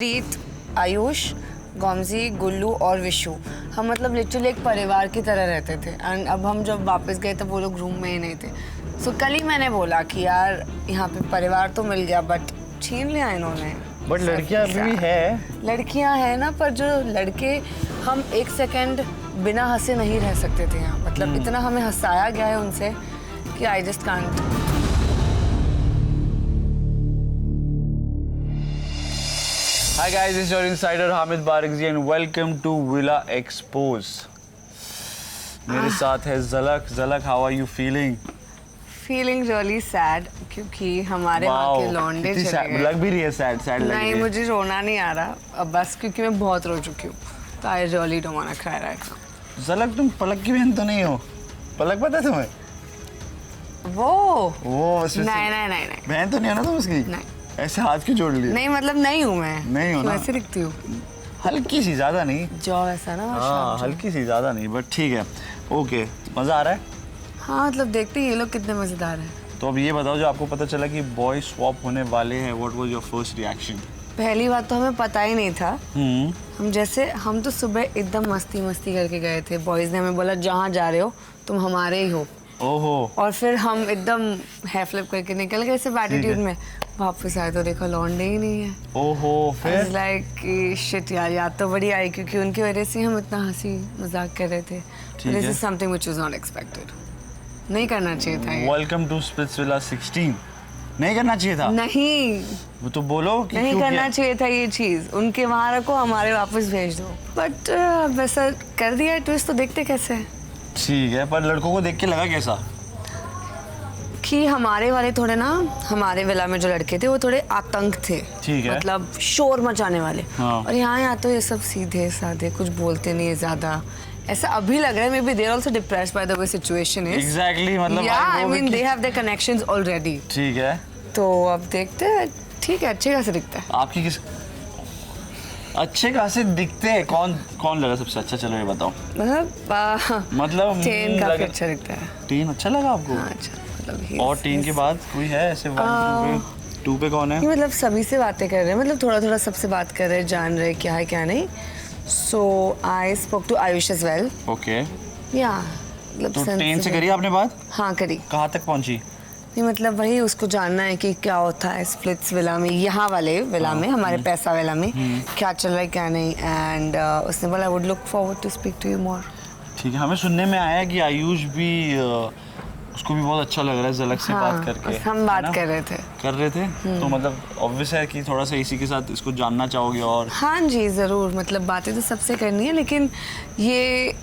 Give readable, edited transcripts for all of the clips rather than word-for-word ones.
प्रीत, आयुष, गोमजी, गुल्लू और विशु, हम मतलब लिटरली एक परिवार की तरह रहते थे। एंड अब हम जब वापस गए तब वो लोग रूम में ही नहीं थे। सो कल ही मैंने बोला कि यार यहाँ पे परिवार तो मिल गया बट छीन लिया इन्होंने। बट लड़कियां अभी भी है। लड़कियां हैं ना, पर जो लड़के, हम एक सेकंड बिना हंसे नहीं रह सकते थे यहाँ। मतलब इतना हमें हंसाया गया है उनसे कि I just can't. Hi guys, this is your insider Hamid Barakzi and welcome to Villa Expose. मेरे साथ है झलक। झलक, how are you feeling? Feeling really sad क्योंकि हमारे वहाँ के लौंडे चले गए। लग भी रही है sad लग रही है। नहीं, मुझे रोना नहीं आ रहा अब, बस क्योंकि मैं बहुत रो चुकी हूँ। तो I really don't wanna cry right now. झलक, तुम पलक की बहन तो नहीं हो? पलक पता है तुम्हें? वो नहीं बहन तो नहीं हो ना तुम उसकी? नहीं। ऐसे हाथ क्यों जोड़ लिए? नहीं, मतलब नहीं हूँ मैं। नहीं हो ना? वैसे दिखती हूँ। हल्की सी, ज्यादा नहीं। जो ऐसा ना। हाँ, हल्की सी, ज्यादा नहीं, बट ठीक है। ओके, मजा आ रहा है? हाँ, मतलब देखते ही ये लोग कितने मजेदार हैं। तो अब ये बताओ, जो आपको पता चला कि बॉय स्वैप होने वाले हैं, what was your first reaction? पहली बात तो हमें पता ही नहीं था। हम तो सुबह एकदम मस्ती करके गए थे। बॉयज ने हमें बोला जहाँ जा रहे हो तुम हमारे ही हो। ओहो। और फिर हम एकदम है फ्लिप करके निकल गए सिर्फ एटीट्यूड में। वापस आए तो देखा लौंडे ही नहीं है। ओहो, फिर लाइक शिट यार, याद तो बड़ी आई क्योंकि उनकी वजह से हम इतना हंसी मजाक कर रहे थे। This is something which was not expected. नहीं करना चाहिए था ये। Welcome to Splitsvilla 16। नहीं करना चाहिए था। नहीं, वो तो बोलो कि नहीं क्यों करना चाहिए था ये चीज। उनके वहां रखो, हमारे वापस भेज दो। बट वैसा कर दिया है ट्विस्ट, तो देखते कैसे है। ठीक है, पर लड़कों को देख के लगा कैसा? कि हमारे वाले थोड़े ना, हमारे विला में जो लड़के थे वो थोड़े आतंक थे। ठीक है। मतलब शोर मचाने वाले। हाँ। और यहाँ तो ये सब सीधे साधे, कुछ बोलते नहीं है ज्यादा। ऐसा अभी लग रहा है maybe they are also depressed by the way situation is. Exactly, मतलब I mean they have their connections already. ठीक है। तो अब देखते हैं। ठीक है, अच्छे खासे दिखता है। आपकी किस अच्छे खासे दिखते हैं? कौन लगा सबसे अच्छा? चलो ये बताओ। मतलब टेन काफी अच्छा दिखता है। टेन अच्छा लगा आपको? हाँ, अच्छा। मतलब और टेन के बाद कोई है ऐसे 1 2 पे कौन है? मतलब सभी से बातें कर रहे हैं, मतलब थोड़ा सबसे बात कर रहे हैं, जान रहे क्या है क्या नहीं। So I spoke to Ayush as well. Okay. Yeah मतलब तो टेन से करी आपने बात? हाँ, करी। कहाँ तक पहुँची? नहीं, मतलब वही उसको जानना है कि क्या होता है स्प्लिट्स विला में, यहाँ वाले विला में, हमारे पैसा विला में क्या चल रहा है क्या नहीं। एंड उसने बोला I would look forward to speak to you more. ठीक है। हमें सुनने में आया कि आयुष भी उसको भी बहुत अच्छा लग रहा है झलक से बात करके। हम बात कर रहे थे। तो मतलब ऑब्वियस है कि थोड़ा सा इसी के साथ इसको जानना चाहोगे। और हाँ जी, ज़रूर। मतलब बातें तो सबसे करनी है, लेकिन ये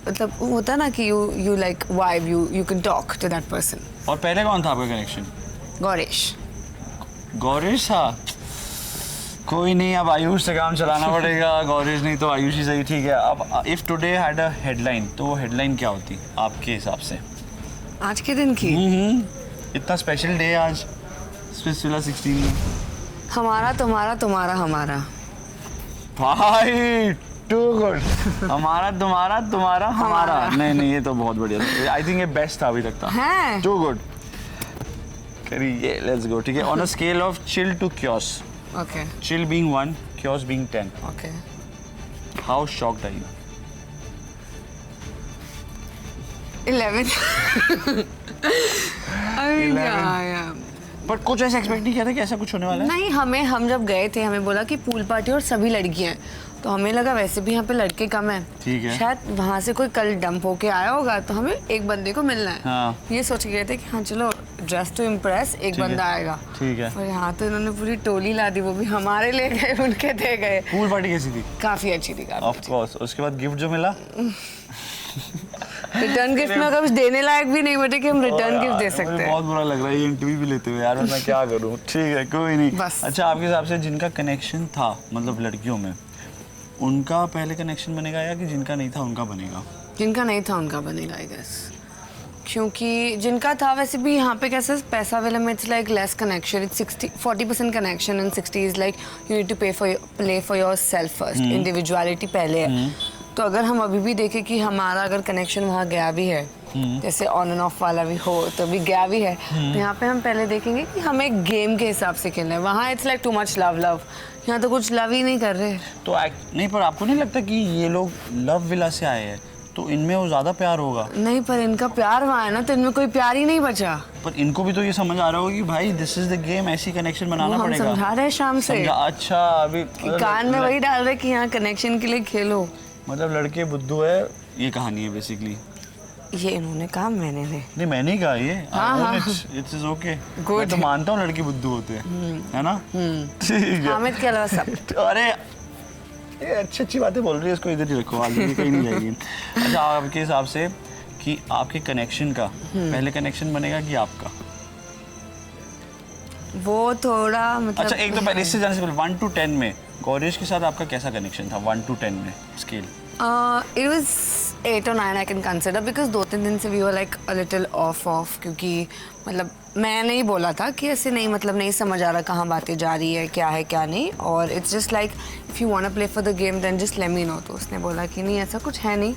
मतलब होता ना कि you like vibe, you can talk to that person. और पहले कौन था आपका कनेक्शन? गौरीश था। कोई नहीं, अब आयुष से काम चलाना पड़ेगा। गौरीश नहीं तो आयुष ही सही। ठीक है। अब if today had a headline, तो वो हेडलाइन क्या होती आपके हिसाब से? आज के दिन की इतना स्पेशल डे आज स्पिट्सविला 16 में। हमारा तुम्हारा हमारा। भाई टू गुड। हमारा तुम्हारा हमारा। नहीं, ये तो बहुत बढ़िया। आई थिंक ये बेस्ट था अभी तक था। है टू गुड। करिए, लेट्स गो। ठीक है। On a scale of chill to chaos, okay chill being 1, chaos being 10, okay. How shocked are you? 11। But कुछ ऐसा एक्सपेक्ट नहीं किया था कि ऐसा कुछ होने वाला है? नहीं, हम जब गए थे हमें बोला कि पूल पार्टी और सभी लड़कियां हैं, तो हमें लगा वैसे भी यहाँ पे लड़के कम हैं। ठीक है। शायद वहाँ से कोई कल डंप होके आया होगा तो हमें एक बंदे को मिलना है। हाँ। ये सोच के गए थे कि हाँ चलो जस्ट टू इम्प्रेस एक बंदा आएगा। ठीक है। और यहाँ तो इन्होंने पूरी टोली ला दी, वो भी हमारे ले गए, उनके दे गए। पूल पार्टी कैसी थी? काफी अच्छी थी। Of course. उसके बाद गिफ्ट जो मिला? रिटर्न गिफ्ट में कुछ देने लायक भी नहीं बटे कि हम रिटर्न गिफ्ट दे सकते हैं। बहुत बुरा लग रहा है ये इंटरव्यू भी लेते हुए यार, मैं क्या करूं। ठीक है, कोई नहीं। बस। अच्छा, आपके हिसाब से जिनका कनेक्शन था मतलब लड़कियों में, उनका पहले कनेक्शन बनेगा या कि जिनका नहीं था उनका बनेगा? जिनका नहीं था उनका बनेगा आई गेस, क्योंकि जिनका था वैसे भी यहाँ पे कैसे पैसा वाले में it's like less connection, it's 40% connection and 60 is like you need to play for yourself first. Individuality पहले है। तो अगर हम अभी भी देखें कि हमारा अगर कनेक्शन वहाँ गया भी है, जैसे ऑन एंड ऑफ वाला भी हो तो भी गया भी है, तो यहाँ पे हम पहले देखेंगे कि हमें गेम के हिसाब से खेलना है। वहाँ it's like too much love यहाँ तो कुछ लव ही नहीं कर रहे। तो नहीं, पर आपको नहीं लगता कि ये लोग लव विला से आए हैं तो इनमें वो ज़्यादा प्यार होगा? नहीं, पर इनका प्यार वहाँ है ना, तो इनमें कोई प्यार ही नहीं बचा। पर इनको भी तो ये समझ आ रहा होगा कि भाई दिस इज द गेम, ऐसी कनेक्शन बनाना हम पड़ेगा। समझा रहे हैं शाम से। अच्छा, अभी कान में वही डाल रहे कि यहाँ कनेक्शन के लिए खेलो। मतलब लड़के बुद्धू है, ये कहानी है बेसिकली। ये इन्होंने कहा, मैंने नहीं, मैंने ही कहा ये। हाँ। It's is okay. Good. मैं तो मानता हूँ लड़के बुद्धू होते हैं, है ना? ठीक है। हामिद के अलावा सब। अरे ये अच्छी बातें बोल रही है, इसको इधर ही रखो, आगे कहीं नहीं जाएगी। अच्छा, आपके हिसाब से कि आपके कनेक्शन का पहले कनेक्शन बनेगा कि आपका? वो थोड़ा मतलब। अच्छा, एक तो पहले इससे जाने से पहले 1 to 10 में गौरीश के साथ आपका कैसा कनेक्शन था? 1 to 10 में scale. It was 8 or 9 I can consider because 2-3 दिन से we were like a little off क्योंकि मतलब मैं नहीं बोला था कि ऐसे नहीं, मतलब नहीं समझ आ रहा कहाँ बातें जा रही है क्या नहीं, और it's just like if you wanna play for the game then just let me know। तो उसने बोला कि नहीं ऐसा कुछ है नहीं,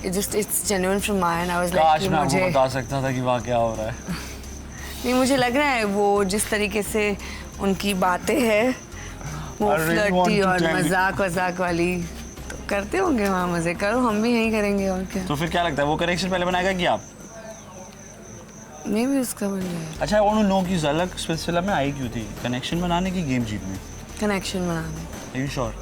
it's genuine from my end। I was like कि मैं आपको मुझे बता सकता था कि वहाँ क्या हो रहा है। नहीं, मुझे लग रहा है वो जिस तरीके से उनकी बातें हैं वो I really want flirty to और tell you। मजाक वाली, तो करते होंगे वहाँ मजे, करो हम भी यही करेंगे और क्या। तो फिर क्या लगता है वो कनेक्शन पहले बनाएगा कि आप? मैं भी उसका बन जाए। अच्छा, वो नो की झलक सिलसिला में आई क्यों थी? कनेक्शन बनाने की, गेम जीतने? कनेक्शन बनाने। Are you sure?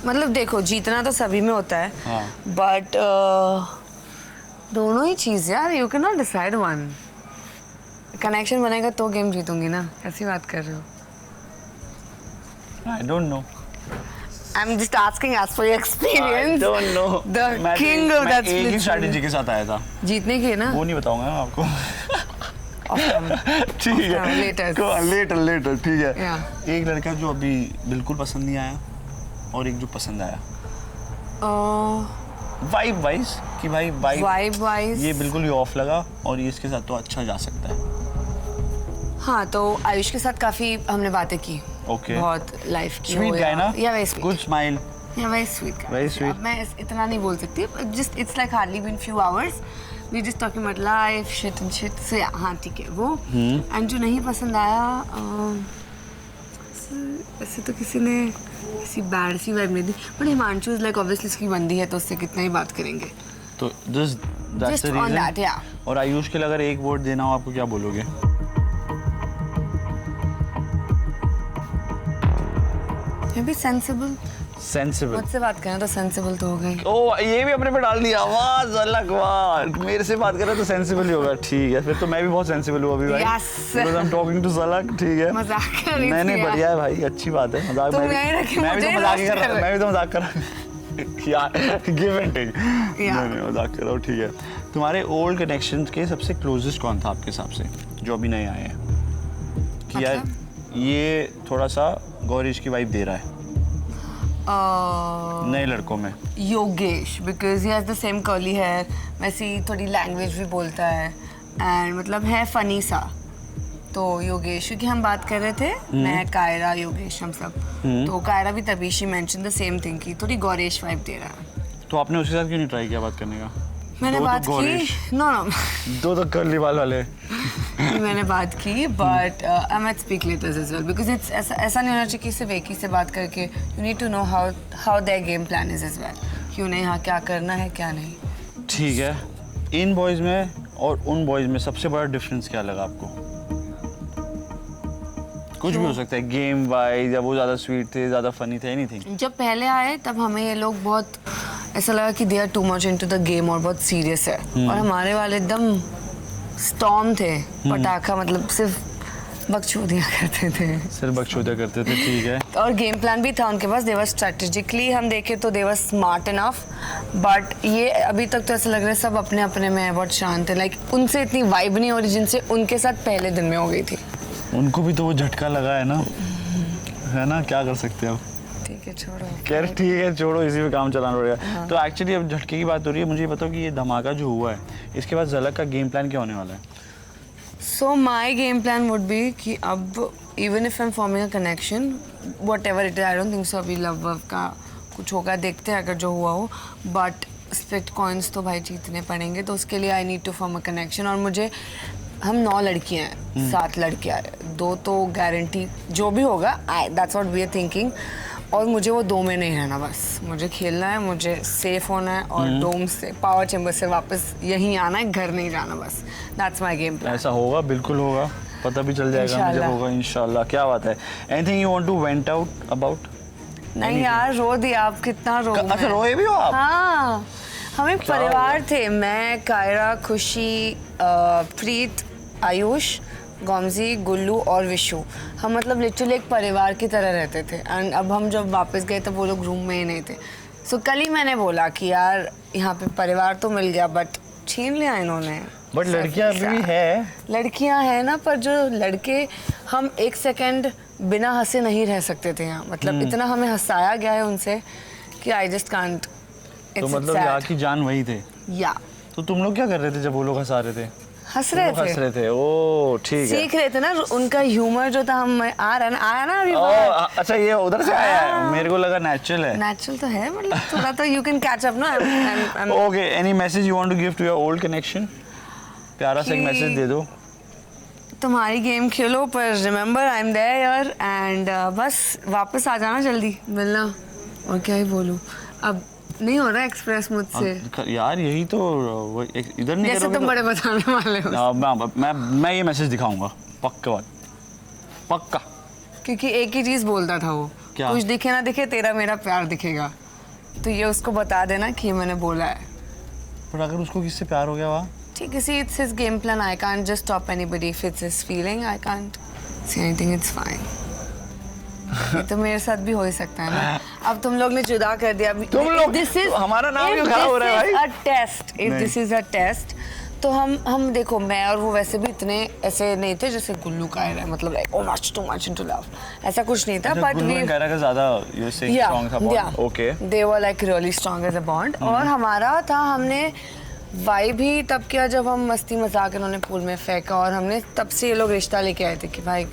मतलब देखो, जीतना तो सभी में होता है, हाँ। बट दोनों ही चीज़ यार, you can not decide one. Connection बनेगा तो गेम जीतूंगी ना, ऐसी बात कर रहे हो? I don't know. I'm just asking as for your experience. I don't know. The king of that मैं एक ही split स्ट्रैटेजी के साथ आया था। जीतने की है ना? वो नहीं बताऊंगा मैं आपको। ठीक है। लेटर ठीक है। Yeah. एक लड़का जो अभी बिल्कुल पसंद नहीं आया और एक जो पसंद आया। वाइब वाइज कि भाई वाइब वाइज ये बिल्कुल ही ऑफ लगा और ये इसके साथ तो अच्छा जा सकता है। हाँ, तो आयुष के साथ काफी हमने बातें की। Okay. बहुत लाइफ की। स्वीट गाय ना? Yeah very sweet. Good smile. Yeah very sweet guy. Very sweet. अब मैं इतना नहीं बोल सकती, just it's like hardly been few hours we just talking about life shit and shit, so yeah हाँ ठीक है वो। एंड जो नहीं पसंद आया, ऐसे तो किसी ने किसी बैड सी वाइब नहीं दी, but Himanshu is like obviously इसकी बंदी है तो उससे कितना ही बात करेंगे। तो that's the on that, reason। yeah. और आयुष के लिए अगर एक वोट देना हो आपको क्या बोलोगे? भी सेंसिबल। मुझसे बात करना तो सेंसिबल तो हो गई। ओ, ये भी अपने पे डाल दिया। वाह झलक, वाह, मेरे से बात कर रहा है तो सेंसिबल ही होगा। ठीक है, फिर तो मैं भी बहुत सेंसिबल हूँ अभी भाई। Yes. Because I'm talking to झलक। ठीक है, मजाक कर रही थी नहीं यार। बढ़िया है भाई, अच्छी बात है। मजाक तुम मैं यहीं रखी, भी मुझे तो मजाक ही roast कर रहा कर हूँ, रहे। मैं भी तो मजाक कर रहा हूँ यार, गिव एंड टेक। नहीं मजाक कर रहा हूँ। ठीक है, तुम्हारे ओल्ड कनेक्शन के सबसे क्लोजेस्ट कौन था आपके हिसाब से जो अभी नए आए हैं कि यार ये थोड़ा सा गौरीश की वाइब दे रहा है नए लड़कों में? Yogesh, because he has the same curly hair, वैसी थोड़ी लैंग्वेज भी बोलता है एंड मतलब है फनी सा। तो योगेश, क्योंकि हम बात कर रहे थे, मैं कायरा योगेश हम सब, तो कायरा भी तभी she mention the same thing की थोड़ी गौरेश वाइब दे रहा है। तो आपने उसके साथ क्यों नहीं ट्राई किया बात करने का? मैंने बात की, नो दो तो कर्ली बाल वाले। मैंने बात की, but I might speak later as well, because it's ऐसा नहीं होना चाहिए कि सिर्फ एक ही से बात करके, you need to know how their game plan is as well, क्यों नहीं, हाँ क्या करना है क्या नहीं। ठीक है, इन बॉयज में और उन बॉयज में सबसे बड़ा डिफरेंस क्या लगा आपको? कुछ भी हो सकता है, गेम वाइज, या वो ज़्यादा स्वीट थे, ज़्यादा फनी थे, एनीथिंग। जब पहले आए तब हमें ये लोग बहुत ऐसा लगा कि they are too much into the game और बहुत सीरियस है, और हमारे वाले एकदम स्टॉर्म थे, पटाखा, मतलब सिर्फ बकचोदियाँ करते थे, सिर्फ बकचोदियाँ करते थे। ठीक है, और गेम प्लान भी था उनके पास, दे वर स्ट्रेटेजिकली हम देखें तो दे वर स्मार्ट इनफ, बट ये अभी तक तो ऐसा लग रहा है सब अपने अपने में है, बहुत शांत है, लाइक उनसे इतनी वाइब नहीं हो रही जिनसे उनके साथ पहले दिन में हो गई थी। उनको भी तो वो झटका लगा है ना, है ना, क्या कर सकते हैं अब। ठीक है छोड़ो, खैर ठीक है छोड़ो, इसी पे काम चलाना पड़ेगा। तो एक्चुअली अब झटके की बात हो रही है, मुझे ये बताओ कि ये धमाका जो हुआ है इसके बाद झलक का गेम प्लान क्या होने वाला है? So my game plan would be कि अब even if I am forming a connection, whatever it is, I don't think so अभी लव वव का कुछ होगा, देखते हैं अगर जो हुआ हो, बट स्प्लिट कॉइन्स तो भाई जीतने पड़ेंगे, तो उसके लिए I need to form a connection, और मुझे हम 9 लड़कियां हैं, 7 लड़के आ रहे हैं, 2 तो गारंटी जो भी होगा, that's what we are thinking. और मुझे वो 2 में नहीं रहना, बस मुझे खेलना है, मुझे सेफ होना है और डोम से पावर चैम्बर से वापस यहीं आना है, घर नहीं जाना, बस दैट्स माय गेम प्लान। ऐसा होगा, बिल्कुल होगा, पता भी चल जाएगा मुझे, इंशाल्लाह। होगा इंशाल्लाह। क्या बात है। Anything you want to vent out about? नहीं यार, रो दिया आप, कितना रो। अच्छा, रोए भी हो आप? हाँ, हम एक परिवार थे, मैं, कायरा, खुशी, प्रीत, आयुष, गोमजी, गुल्लू और विशु। हम मतलब लिटरली एक परिवार की तरह रहते थे। एंड अब हम जब वापस गए तब वो लोग रूम में ही नहीं थे। सो कल ही मैंने बोला कि यार यहाँ पे परिवार तो मिल गया बट छीन लिया इन्होंने। बट लड़कियां अभी भी है। लड़कियां हैं ना, पर जो लड़के, हम 1 सेकंड बिना हंसे नहीं रह सकते थे यहाँ। मतलब इतना हमें हंसाया गया है उनसे कि आई जस्ट कांट। तो मतलब यहाँ की जान वही थे। या तो तुम लोग क्या कर रहे थे जब वो लोग हंसा रहे थे? हंस रहे थे। हंस रहे थे, ओ ठीक है। सीख रहे थे ना उनका ह्यूमर जो था। हम आया ना अभी। अच्छा, ये उधर से आया है, मेरे को लगा नेचुरल है। नेचुरल तो है, मतलब थोड़ा तो यू कैन कैच अप ना। Okay, any message you want to give to your old connection? प्यारा सा एक मैसेज दे दो। तुम्हारी गेम खेलो पर remember I am there and बस वापस आ जाना जल्दी मिलना। और क्या ही बोलूं, अब नहीं हो रहा एक्सप्रेस मुझसे यार। यही तो इधर नहीं जैसे करोगे तुम बड़े बताने वाले हो। मैं ये मैसेज दिखाऊंगा, पक्का बात, पक्का। क्योंकि एक ही चीज बोलता था वो, क्या? कुछ दिखे ना दिखे, तेरा मेरा प्यार दिखेगा। तो ये उसको बता देना कि मैंने बोला है। पर अगर उसको किससे प्यार हो गया वहाँ? ठीक है, see it's his game plan. I can't just stop anybody if it's his feeling. I can't say anything. It's fine. ये तो मेरे साथ भी हो ही सकता है ना। अब तुम लोग ने जुदा कर दिया। तुम लोग, This is हमारा नाम क्यों खराब हो रहा है भाई? a test. If this is a test, तो हम देखो, मैं और वो वैसे भी इतने ऐसे नहीं थे जैसे गुल्लू का है, मतलब like oh much too much into love, ऐसा कुछ नहीं था। But गुल्लू एंड कायरा का ज़्यादा you say strong था bond. Okay. They were like really strong as a bond. और हमारा था, हमने वाइब ही तब किया जब हम मस्ती मजाक इन्होंने पूल में फेंका। और हमने तब से ये लोग रिश्ता लेके आए थे कि भाई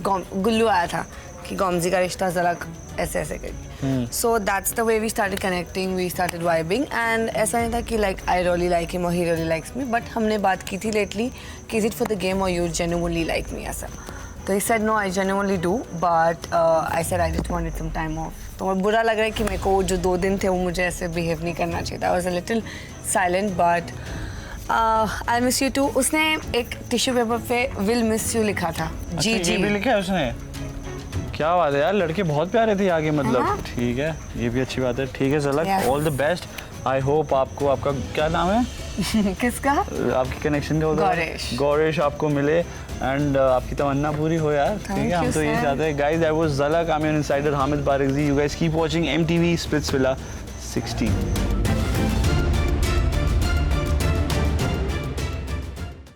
गुल्लू आया था कि गोमजी का रिश्ता जरा ऐसे ऐसे करके। So that's the way we started connecting, we started vibing. And ऐसा नहीं था कि like I really like him और he really likes me, but हमने बात की थी लेटली कि is it for the game और यू जेन्युइनली लाइक मी, ऐसा। तो he said no, I genuinely do, but I said I just wanted some time off. तो बुरा लग रहा है कि मेरे को जो 2 दिन थे वो मुझे ऐसे बिहेव नहीं करना चाहिए था। I was a little silent, but I miss you too. उसने एक टिश्यू पेपर पे विल मिस यू लिखा था। जी अच्छा, जी ये भी लिखा है उसने? क्या बात है यार, लड़के बहुत प्यारे थे आगे, मतलब हाँ। ठीक है, ये भी अच्छी बात है। ठीक है झलक, Yes. All the best. I hope आपको, आपका क्या नाम है? किसका? आपकी कनेक्शन का होता है गौरेश। गौरेश आपको मिले एंड आपकी तमन्ना पूरी हो यार। ठीक है, हम you, तो ये sir. चाहते हैं। Guys, that was Jhalak, I am insider Hamid Bariki. You guys keep watching MTV Splitsvilla 16।